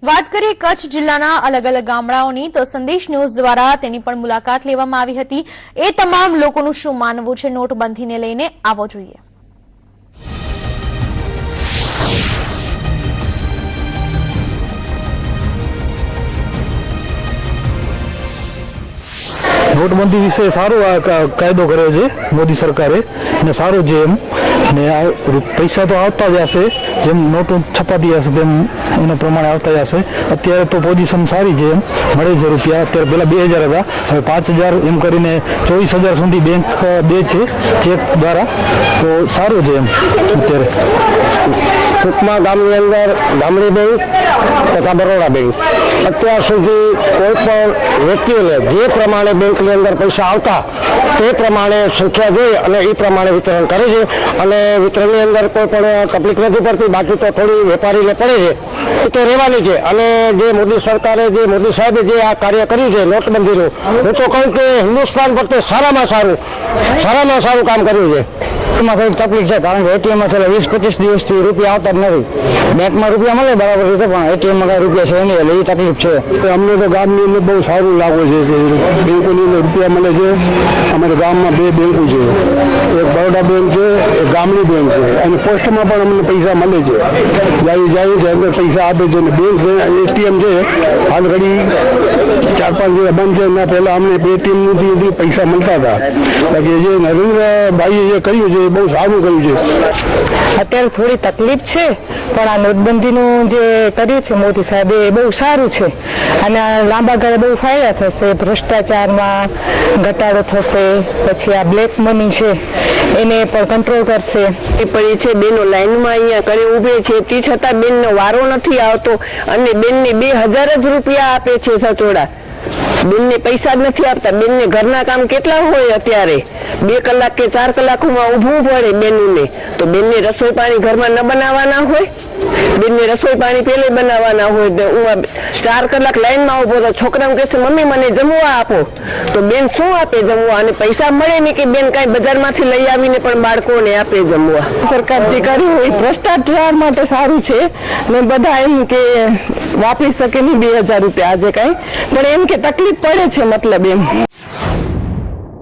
વાત કરીએ કચ્છ જિલ્લાના અલગ અલગ ગામડાઓની તો સંદેશ ન્યૂઝ દ્વારા તેની પણ મુલાકાત લેવામાં આવી હતી। એ તમામ લોકોનું શું માનવું છે નોટબંધીને લઈને આવો જોઈએ। નોટબંધી વિશે સારો કાયદો કર્યો છે મોદી સરકારે અને સારો છે એમ ને પૈસા તો આવતા જ હશે, જેમ નોટો છપાતી હશે તેમ એના પ્રમાણે આવતા જ હશે। અત્યારે તો પોઝિશન સારી છે, એમ મળે છે રૂપિયા। અત્યારે પહેલાં 2000 હતા, હવે 5000 એમ કરીને 24000 સુધી બેંક દે છે ચેક દ્વારા, તો સારું છે એમ અત્યારે। ટૂંકમાં ગામની અંદર ગામડી બેંક તથા બરોડા બેંક અત્યાર સુધી કોઈ પણ વ્યક્તિઓને જે પ્રમાણે બેંકની અંદર પૈસા આવતા તે પ્રમાણે સંખ્યા જોઈ અને એ પ્રમાણે વિતરણ કરે છે અને વિતરણની અંદર કોઈ પણ તકલીફ નથી પડતી। બાકી તો થોડી વેપારીને પડે છે, એ તો રહેવાની છે। અને જે મોદી સરકારે જે મોદી સાહેબે જે આ કાર્ય કર્યું છે નોટબંધીનું, હું તો કહું કે હિન્દુસ્તાન પ્રત્યે સારામાં સારું કામ કર્યું છે। એમાં થોડી તકલીફ છે, કારણ કે એટીએમમાં છેલ્લા 20-25 દિવસથી રૂપિયા આવતા જ નથી। બેંકમાં રૂપિયા મળે બરાબર રીતે, પણ એટીએમમાં કાંઈ રૂપિયા છે નહીં, એટલે એ તકલીફ છે। અમને તો ગામની અંદર બહુ સારું લાગે છે કે બેંકોની અંદર રૂપિયા મળે છે। અમારા ગામમાં 2 બેંકો છે, એક બરોડા બેંક છે, એક ગામની બેંક છે, અને પોસ્ટમાં પણ અમને પૈસા મળે છે। જાય છે અંદર પૈસા આપે છે, અને બેંક છે એટીએમ છે હાલ ઘડી 4-5 દિવસ બંધ છે, એના પહેલાં અમને એટીએમથી પૈસા મળતા હતા। બાકી જે નરેન્દ્રભાઈએ જે કર્યું છે બહુ સારું કર્યું છે। અત્યારે થોડી તકલીફ છે, પણ આ નોટબંધીનું જે કર્યું છે મોદી સાહેબે એ બહુ સારું છે અને લાંબા ગાળે બહુ ફાયદા થશે। ભ્રષ્ટાચારમાં ઘટાડો થશે, પછી આ બ્લેક મની છે એને પણ કંટ્રોલ કરશે। એ પડી છે બેનો લાઈનમાં અહીંયા કરે ઊભે છે, તે છતાં બેનનો વારો નથી આવતો અને બેનને 2000 જ રૂપિયા આપે છે સચોડા। બેનને પૈસા જ નથી આપતા। બેનને ઘરના કામ કેટલા હોય અત્યારે, 2 કલાક કે 4 કલાકોમાં ઊભું પડે બેનને। તો બેનને રસોઈ પાણી ઘરમાં ન બનાવવાના હોય? બેનને રસોઈ પાણી પહેલે બનાવવાના હોય। હું 4 કલાક લાઈનમાં ઊભો તો છોકરાને કહેશે મમ્મી મને જમવા આપો, તો બેન શું આપે જમવા? અને પૈસા મળે નહીં કે બેન કાંઈ બજારમાંથી લઈ આવીને પણ બાળકોને આપે જમવા। સરકાર જે કર્યું હોય ભ્રષ્ટાચાર માટે સારું છે ને બધા એમ કે વાપરી શકે નહીં 2000 રૂપિયા આજે કાંઈ, પણ એમ કે તકલીફ પડે છે મતલબ એમ।